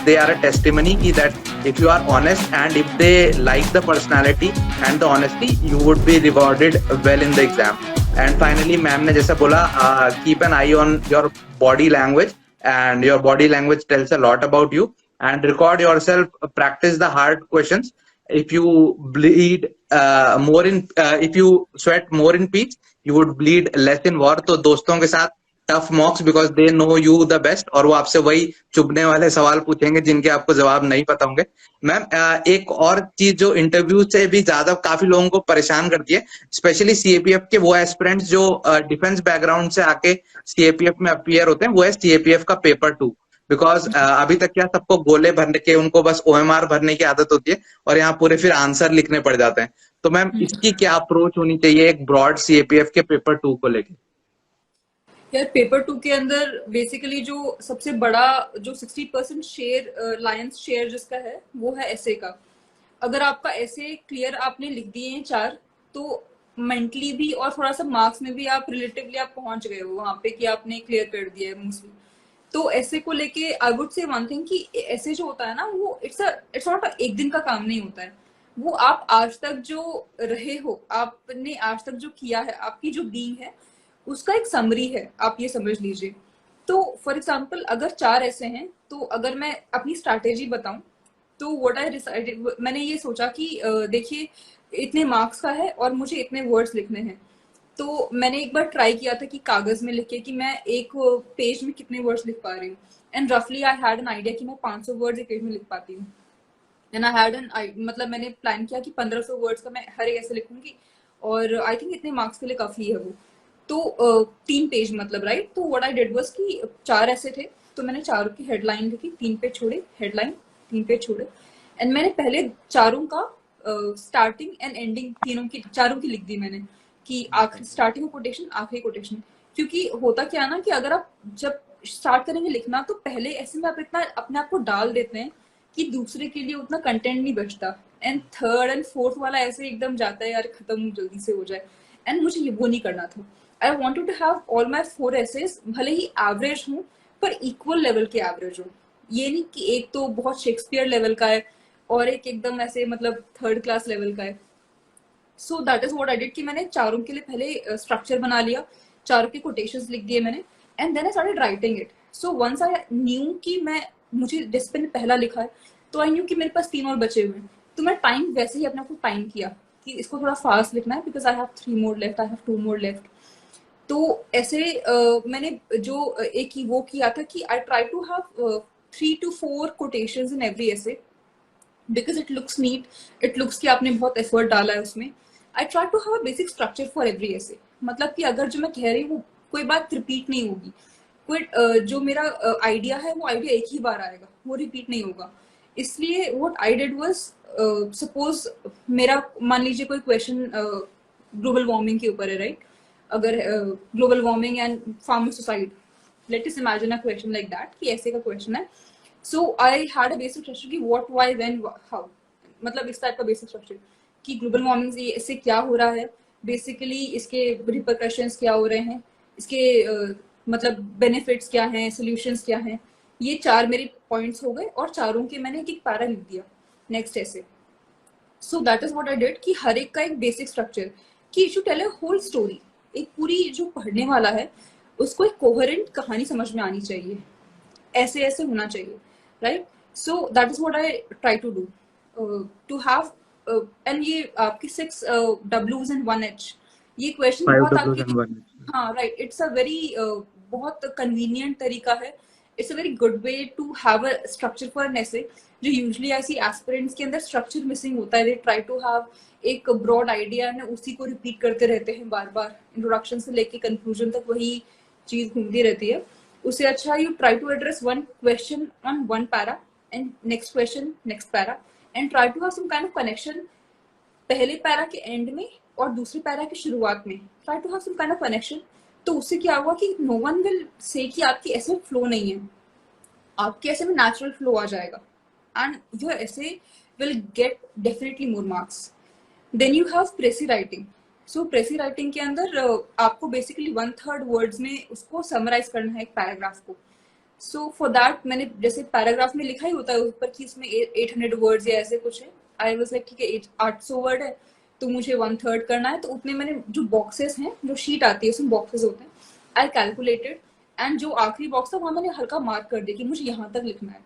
they are a testimony ki that if you are honest and if they like the personality and the honesty, you would be rewarded well in the exam. And finally, ma'am ने जैसा बोला, keep an eye on your body language, and your body language tells a lot about you. And record yourself, practice the hard questions. If you bleed if you sweat more in peace, you would bleed less in war. तो दोस्तों के साथ tough मॉक्स, because they know you the best, और वो आपसे वही चुभने वाले सवाल पूछेंगे जिनके आपको जवाब नहीं पता होंगे। मैम, एक और चीज जो इंटरव्यू से भी ज्यादा काफी लोगों को परेशान करती है, स्पेशली सीएपीएफ के वो एस्पिरेंट्स जो डिफेंस बैकग्राउंड से आके सीएपीएफ में अपीयर होते हैं, वो है सीएपीएफ का पेपर 2। बिकॉज अभी तक क्या सबको गोले भरने के, उनको बस ओएमआर भरने की आदत होती है, और यहाँ पूरे फिर आंसर लिखने पड़ जाते हैं। तो मैम, इसकी क्या अप्रोच होनी चाहिए एक ब्रॉड सीएपीएफ के पेपर 2 को लेके? यार, पेपर 2 के अंदर बेसिकली जो सबसे बड़ा जो 60% शेयर, लायंस शेयर जिसका है, वो है एसे का। अगर आपका एसे क्लियर आपने लिख दिए हैं 4, तो मेंटली भी और थोड़ा सा मार्क्स में भी आप रिलेटिवली आप पहुंच गए हो वहां पे कि आपने क्लियर कर दिया है मोस्टली। तो ऐसे को लेके I would say one thing कि ऐसे जो होता है ना, वो इट्स नॉट एक दिन का काम नहीं होता है। वो आप आज तक जो रहे हो, आपने आज तक जो किया है, आपकी जो बीइंग है, उसका एक समरी है, आप ये समझ लीजिए। तो फॉर एग्जाम्पल अगर 4 ऐसे हैं, तो अगर मैं अपनी स्ट्रैटेजी बताऊं, तो व्हाट आई डिसाइडेड, मैंने ये सोचा कि देखिए इतने मार्क्स का है और मुझे इतने वर्ड्स लिखने हैं। तो मैंने एक बार ट्राई किया था कि कागज में लिख के कि मैं एक पेज में कितने वर्ड्स लिख पा रही हूँ, एंड रफली आई हैड एन आइडिया कि मैं 500 वर्ड्स एक पेज में लिख पाती हूँ। एंड आई हैड एन, मतलब मैंने प्लान किया कि 1500 वर्ड्स का मैं हर एक ऐसे लिखूंगी, और आई थिंक इतने मार्क्स के लिए काफी है वो। तो 3 पेज मतलब, राइट। तो व्हाट आई डिड वाज कि 4 ऐसे थे, तो मैंने चारों की हेडलाइन लिखी, 3 पेज छोड़े, हेडलाइन 3 पेज छोड़े, एंड मैंने पहले चारों का स्टार्टिंग एंड एंडिंग चारों की लिख दी मैंने, कि आखिरी स्टार्टिंग कोटेशन, आखिरी कोटेशन। क्योंकि होता क्या है ना कि अगर आप जब स्टार्ट करेंगे लिखना, तो पहले ऐसे में आप इतना अपने आप को डाल देते हैं कि दूसरे के लिए उतना कंटेंट नहीं बचता, एंड थर्ड एंड फोर्थ वाला ऐसे एकदम जाता है, यार खत्म जल्दी से हो जाए। एंड मुझे ये वो नहीं करना था। I wanted to have all my 4 essays भले ही एवरेज हूँ, पर इक्वल लेवल के एवरेज हो। ये नहीं कि एक तो बहुत शेक्सपियर लेवल का है और एक एकदम ऐसे मतलब 3rd क्लास लेवल का है। सो that is what I did कि मैंने चारों के लिए पहले स्ट्रक्चर बना लिया, चारों के कोटेशंस लिख दिए मैंने, and then I started writing it. So once I knew कि मुझे जिस पे पहला लिखा है, तो आई न्यू कि मेरे पास 3 और बचे हुए हैं। तो मैं टाइम वैसे ही अपने आप को टाइम किया कि इसको थोड़ा फास्ट लिखना है, because I have 3 more left, I have 2 more left. तो ऐसे मैंने जो एक ही वो किया था कि I try to have 3 to 4 quotations in every essay, because it looks neat, it looks कि आपने बहुत एफर्ट डाला है उसमें। I try to have a basic structure for every essay, मतलब कि अगर जो मैं कह रही हूँ कोई बात रिपीट नहीं होगी, कोई जो मेरा आइडिया है वो आइडिया एक ही बार आएगा, वो रिपीट नहीं होगा। इसलिए what I did was, suppose मेरा मान लीजिए कोई क्वेश्चन ग्लोबल वार्मिंग के ऊपर है, राइट। अगर ग्लोबल वार्मिंग एंड फार्मासाइड, let us imagine a question like that कि ऐसे का क्वेश्चन है। So I had a basic structure कि व्हाट, व्हाई, व्हेन, हाउ, मतलब इस टाइप का बेसिक स्ट्रक्चर कि ग्लोबल वार्मिंग से इससे क्या हो रहा है, बेसिकली इसके रिपरकशंस क्या हो रहे हैं, इसके मतलब बेनिफिट्स क्या हैं, सोल्यूशंस क्या हैं। ये 4 मेरे पॉइंट्स हो गए, और चारों के मैंने एक एक पैरा लिख दिया नेक्स्ट ऐसे। So that is what I did कि हर एक का एक बेसिक स्ट्रक्चर, कि you should tell a whole story. एक पूरी जो पढ़ने वाला है उसको एक कोहेरेंट कहानी समझ में आनी चाहिए, ऐसे ऐसे होना चाहिए, right. So that is what I try to do, to have, and ये आपकी 6 W's and 1 H, ये क्वेश्चन बहुत आपकी, हाँ राइट, इट्स अ वेरी बहुत कन्वीनियंट तरीका है, it's a very good way to have a structure for an essay. जो यूजुअली ऐसी एस्पिरेंट्स के अंदर स्ट्रक्चर मिसिंग होता है, दे ट्राई टू हैव एक ब्रॉड आइडिया है, उसी को रिपीट करते रहते हैं बार बार, इंट्रोडक्शन से लेके कंक्लूजन तक वही चीज घूमती रहती है। उससे अच्छा you try to address one question on one para, and next question next para, and try to have some kind of connection पहले पैरा के एंड में और दूसरे पैरा की शुरुआत में, try to have some kind of connection. तो उससे क्या हुआ कि नो वन विल से कि आपकी ऐसे में फ्लो नहीं है, आपके ऐसे में नेचुरल फ्लो आ जाएगा, and your essay will get definitely more marks. Then you have precis writing. So precis writing के अंदर आपको बेसिकली 1/3 वर्ड्स में उसको समराइज करना है एक पैराग्राफ को। सो फॉर दैट मैंने जैसे पैराग्राफ में लिखा ही होता है ऊपर कि इसमें 800 वर्ड्स या ऐसे कुछ है, आई वाज लाइक ठीक है 800 वर्ड है तो मुझे 1/3 करना है, तो उतने मैंने जो बॉक्सेस हैं, जो शीट आती है उसमें बॉक्सेस होते हैं, आई कैलकुलेटेड, एंड जो आखिरी बॉक्स था वहां मैंने हल्का मार्क कर दिया कि मुझे यहाँ तक लिखना है।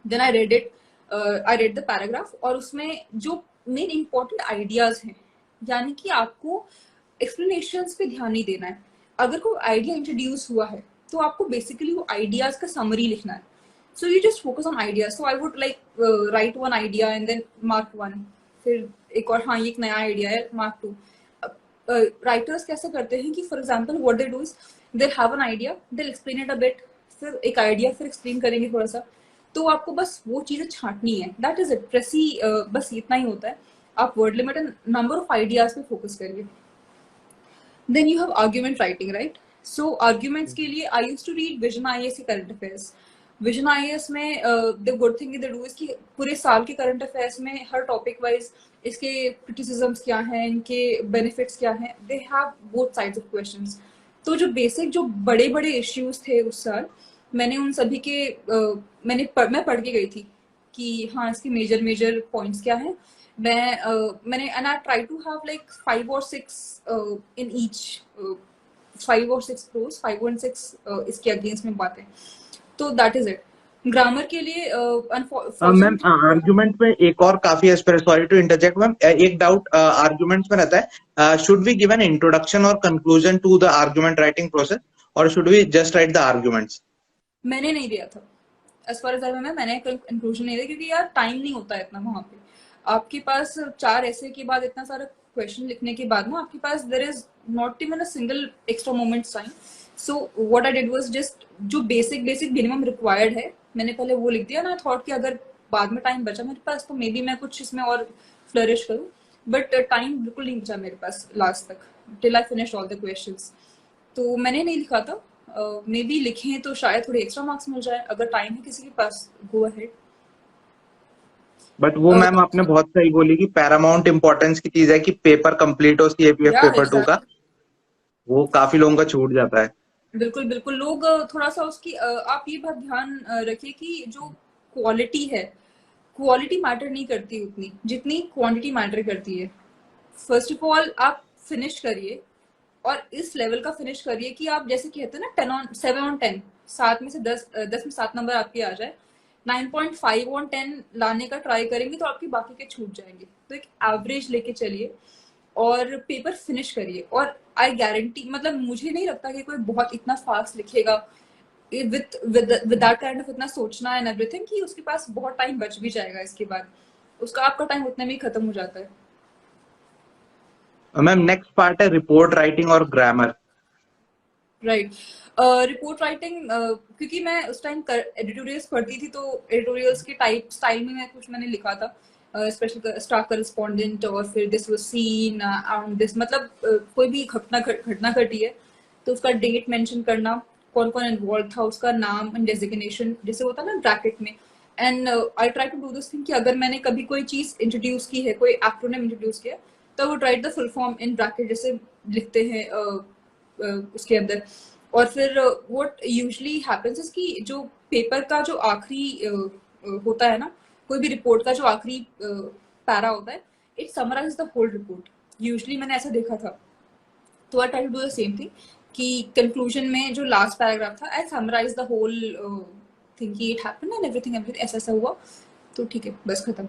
Then I read the paragraph, और उसमें जो मेन इंपॉर्टेंट आइडियाज हैं, यानी कि आपको एक्सप्लेनेशंस पे ध्यान नहीं देना है। अगर कोई आइडिया इंट्रोड्यूस हुआ है तो आपको बेसिकली वो आइडियाज का समरी लिखना है। So you just focus on ideas. So I would like write one idea and then mark one, फिर एक और, हाँ ये एक नया आइडिया है, मार्क टू। राइटर्स कैसे करते हैं कि for example what they do is they have an idea, they explain it a bit, फिर एक आइडिया फिर एक्सप्लेन करेंगे थोड़ा सा, तो आपको बस वो चीजें छांटनी है, दैट इज इट। प्रेसी बस इतना ही होता है। आप word limit and number of ideas पे फोकस करिए। Then you have argument writing, right? So arguments के लिए I used to read Vision IAS के करंट अफेयर्स। विजन आईएएस में the good thing they do is कि पूरे साल के करंट अफेयर्स में हर टॉपिक वाइज इसके क्रिटिसिज्म्स क्या हैं, इनके बेनिफिट्स क्या हैं, they have both sides of questions. तो जो बेसिक जो बड़े बड़े इश्यूज थे उस साल, मैंने उन सभी के मैं पढ़ के गई थी कि हाँ इसके मेजर मेजर पॉइंट्स क्या हैं। मैंने and I try to have like 5 or 6 in each, 5 or 6 pros, 5 और 6 इसके अगेंस्ट में बातें। तो दैट इज इट। ग्रामर के लिए मैम आर्गुमेंट में एक और काफी, सॉरी टू इंटरजेक्ट मैम, एक डाउट आर्गुमेंट्स में रहता है, should we give an introduction और conclusion to the argument writing process, और should we just write the arguments? मैंने नहीं दिया था, as far as I remember मैंने कंक्लूजन नहीं दिया, क्योंकि यार टाइम नहीं होता है इतना वहां पे। आपके पास 4 ऐसे के बाद इतना सारा क्वेश्चन लिखने के बाद ना आपके पास there is not even a single extra moment time. So what I did was just जो बेसिक बेसिक मिनिमम रिक्वायर्ड है मैंने पहले वो लिख दिया ना, थॉट कि अगर बाद में टाइम बचा मेरे पास तो मे बी मैं कुछ इसमें और फ्लरिश करूं, बट टाइम बिल्कुल नहीं बचा मेरे पास लास्ट तक, till I finish all the questions. तो मैंने नहीं लिखा था। मे बी लिखें तो शायद थोड़े एक्स्ट्रा मार्क्स मिल जाए अगर टाइम है किसी के पास, गो अहेड। बट वो मैम आपने बहुत सही बोली कि पैरामाउंट इंपॉर्टेंस की चीज है कि पेपर कंप्लीट हो सीएपीएफ या पेपर 2 का, एग्जैक्टली, वो काफी लोगों का छूट जाता है। बिल्कुल बिल्कुल। लोग थोड़ा सा उसकी आप ये बात ध्यान रखिए कि जो क्वालिटी है, क्वालिटी मैटर नहीं करती उतनी जितनी क्वांटिटी मैटर करती है। फर्स्ट ऑफ ऑल आप फिनिश करिए, और इस लेवल का फिनिश करिए कि आप जैसे कहते हैं ना 7 on 10, 7 में से 10 में 7 नंबर आपके आ जाए। 9.5 on 10 लाने का ट्राई करेंगे तो आपके बाकी के छूट जाएंगे। तो एक एवरेज लेके चलिए और पेपर फिनिश करिए, और आई गारंटी, मतलब मुझे नहीं लगता कि कोई बहुत इतना फास्ट लिखेगा विद दैट काइंड ऑफ इतना सोचना एंड एवरीथिंग कि उसके पास बहुत टाइम बच भी जाएगा इसके बाद, उसका आपका टाइम उतने में ही खत्म हो जाता है। मैम नेक्स्ट पार्ट है रिपोर्ट राइटिंग और ग्रामर। राइट। रिपोर्ट राइटिंग, क्योंकि मैं उस टाइम एडिटोरियल्स पढ़ती थी तो एडिटोरियल्स के टाइप स्टाइल में मैं कुछ मैंने लिखा था, स्पेशल स्टाफ करस्पॉन्डेंट, और फिर this was scene on this, मतलब कोई भी घटना घटी है तो उसका डेट मेंशन करना, कौन कौन इन्वॉल्व था, उसका नाम एंड डेजिग्नेशन जैसे होता है ना ब्रैकेट में। And I try to do this thing कि अगर मैंने कभी कोई चीज इंट्रोड्यूस की है, कोई एक्रोनिम इंट्रोड्यूस किया, तो वो right the full form in bracket जैसे लिखते हैं उसके अंदर। और फिर व्हाट यूजुअली हैपेंस इज कि जो पेपर का जो आखिरी होता है ना, कोई भी रिपोर्ट का जो आखिरी पैरा होता है, it summarise the whole report. Usually मैंने ऐसा देखा था, तो I try to do the same thing कि कंक्लूजन में जो लास्ट पैराग्राफ था I summarise the whole thing कि it happened and everything everything ऐसा ऐसा हुआ, तो ठीक है बस खत्म।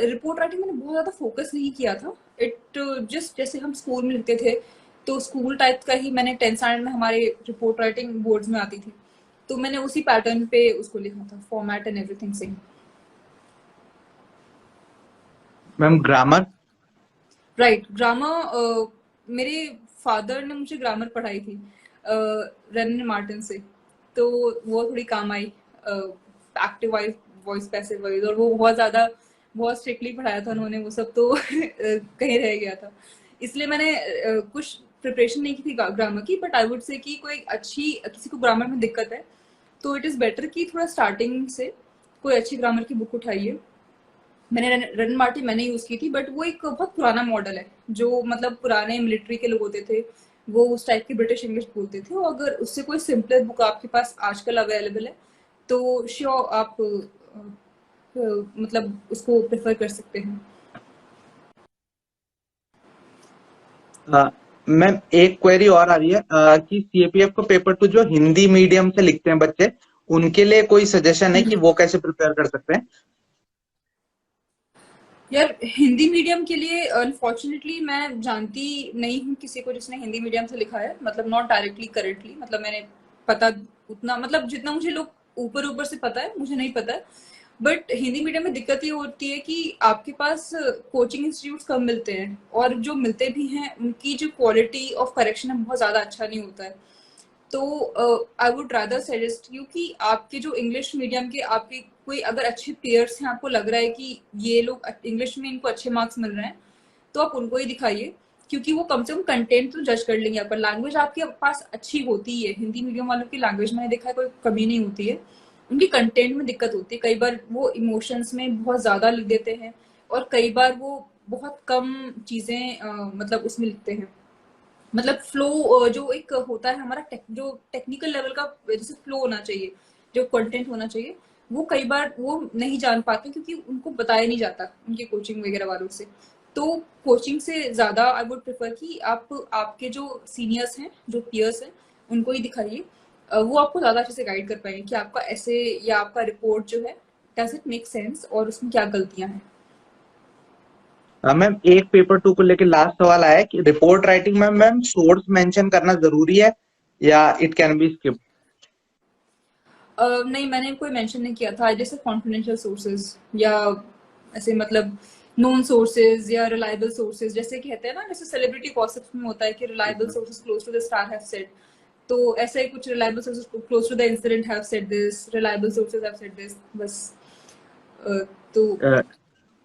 रिपोर्ट राइटिंग मैंने बहुत ज्यादा फोकस नहीं किया था, इट जस्ट जैसे हम स्कूल में लिखते थे तो स्कूल टाइप का ही, मैंने 10th स्टैंडर्ड में हमारे रिपोर्ट राइटिंग बोर्ड्स में आती थी तो मैंने उसी पैटर्न पे उसको लिखा था, format and everything same. Ma'am grammar? Right, grammar मेरे फादर ने मुझे ग्रामर पढ़ाई थी रेन मार्टिन से, तो वो थोड़ी काम आई, एक्टिव वॉइस पैसिव वॉइस, और वो बहुत ज्यादा बहुत स्ट्रिक्टली पढ़ाया था उन्होंने, वो सब तो कहीं रह गया था, इसलिए मैंने कुछ प्रिपरेशन नहीं की थी ग्रामर की। बट आई वुड से कि कोई अच्छी, किसी को ग्रामर में दिक्कत है तो इट इज बेटर कि थोड़ा स्टार्टिंग से कोई अच्छी ग्रामर की बुक उठाइए। मैंने रन मार्टी मैंने यूज की थी, बट वो एक बहुत पुराना मॉडल है, जो मतलब पुराने मिलिट्री के लोग होते थे वो उस टाइप की ब्रिटिश इंग्लिश बोलते थे, और अगर उससे कोई सिंपलर बुक आपके पास आजकल अवेलेबल है तो श्योर आप मतलब उसको प्रेफर कर सकते हैं। मैम एक क्वेरी और आ रही है कि सीएपीएफ का पेपर टू जो हिंदी मीडियम से लिखते हैं बच्चे, उनके लिए कोई सजेशन है कि वो कैसे प्रिपेयर कर सकते हैं? यार हिंदी मीडियम के लिए अनफॉर्चुनेटली मैं जानती नहीं हूँ किसी को जिसने हिंदी मीडियम से लिखा है, मतलब नॉट डायरेक्टली करेंटली, मतलब मैंने पता उतना, मतलब जितना मुझे लोग ऊपर ऊपर से पता है मुझे नहीं पता है। बट हिंदी मीडियम में दिक्कत ये होती है कि आपके पास कोचिंग इंस्टीट्यूट्स कम मिलते हैं, और जो मिलते भी हैं उनकी जो क्वालिटी ऑफ करेक्शन है बहुत ज़्यादा अच्छा नहीं होता है। तो I would rather suggest you कि आपके जो इंग्लिश मीडियम के आपके कोई अगर अच्छे पेयर्स हैं, आपको लग रहा है कि ये लोग इंग्लिश में इनको अच्छे मार्क्स मिल रहे हैं, तो आप उनको ही दिखाइए, क्योंकि वो कम से कम कंटेंट तो जज कर लेंगे। पर लैंग्वेज आपके पास अच्छी होती है, हिंदी मीडियम वालों की लैंग्वेज मैंने देखा है कोई कमी नहीं होती है, उनकी कंटेंट में दिक्कत होती है। कई बार वो इमोशंस में बहुत ज्यादा लिख देते हैं, और कई बार वो बहुत कम चीजें मतलब उसमें लिखते हैं। मतलब फ्लो जो एक होता है हमारा जो टेक्निकल लेवल का जैसे फ्लो होना चाहिए, जो कंटेंट होना चाहिए, वो कई बार वो नहीं जान पाते क्योंकि उनको बताया नहीं जाता उनके कोचिंग वगैरह वालों से। तो कोचिंग से ज्यादा आई वुड प्रेफर कि आप आपके जो सीनियर्स हैं, जो पियर्स हैं, उनको ही दिखाइए। वो आपको ज्यादा अच्छे से गाइड कर पाएंगे कि आपका ऐसे या आपका रिपोर्ट जो है डज इट मेक सेंस और उसमें क्या गलतियां हैं। मैम एक पेपर टू को लेकर लास्ट सवाल आया है कि रिपोर्ट राइटिंग में मैम सोर्स मेंशन करना जरूरी है या इट कैन बी स्किप? नहीं, मैंने कोई मेंशन नहीं किया था, जैसे कॉन्फिडेंशियल सोर्सेज या ऐसे मतलब नोन सोर्सेज या रिलायबल सोर्सेज जैसे कहते हैं ना, जैसे सेलिब्रिटी गॉसिप्स में होता है कि reliable sources close to the star have said, तो ऐसा ही कुछ reliable sources close to the incident have said this, reliable sources have said this, बस अ, तो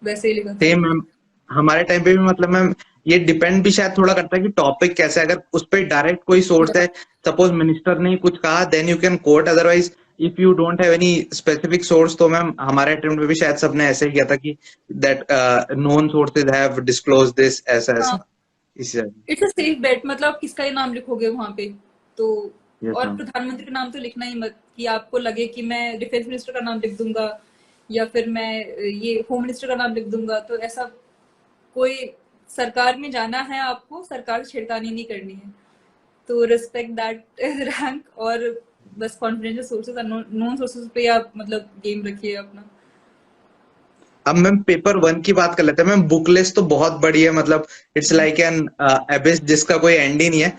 वैसे ही लिखा था। सेम मैम, हमारे टाइम पे भी मतलब मैम ये डिपेंड भी शायद थोड़ा करता है कि टॉपिक कैसा है। अगर उस पर डायरेक्ट कोई सोर्स है, सपोज मिनिस्टर ने कुछ कहा, then you can quote, otherwise if you don't have any specific source, तो मैम हमारे अटेम्प्ट में भी शायद सबने ऐसे ही किया था कि that known sources have disclose this, ऐसा हाँ, ऐसा इसी। इट्स अ सेफ बेट, मतलब किसका ही नाम लिखोगे वहां पे तो। यस और मैम। प्रधानमंत्री का नाम तो लिखना ही मत, कि आपको लगे कि मैं डिफेंस मिनिस्टर का नाम लिख दूंगा या फिर मैं ये होम मिनिस्टर का नाम लिख दूंगा, तो ऐसा कोई, सरकार में जाना है आपको, सरकार से छेड़खानी नहीं करनी है, तो रिस्पेक्ट दैट रैंक, और बस कॉन्फिडेंशियल सोर्सेज और नॉन सोर्सेज पे आप मतलब गेम रखिए अपना। अब मैम पेपर वन की बात कर लेते हैं मैम। बुक लिस्ट तो बहुत बड़ी है, मतलब इट्स लाइक एन एबिस जिसका कोई एंड ही नहीं है।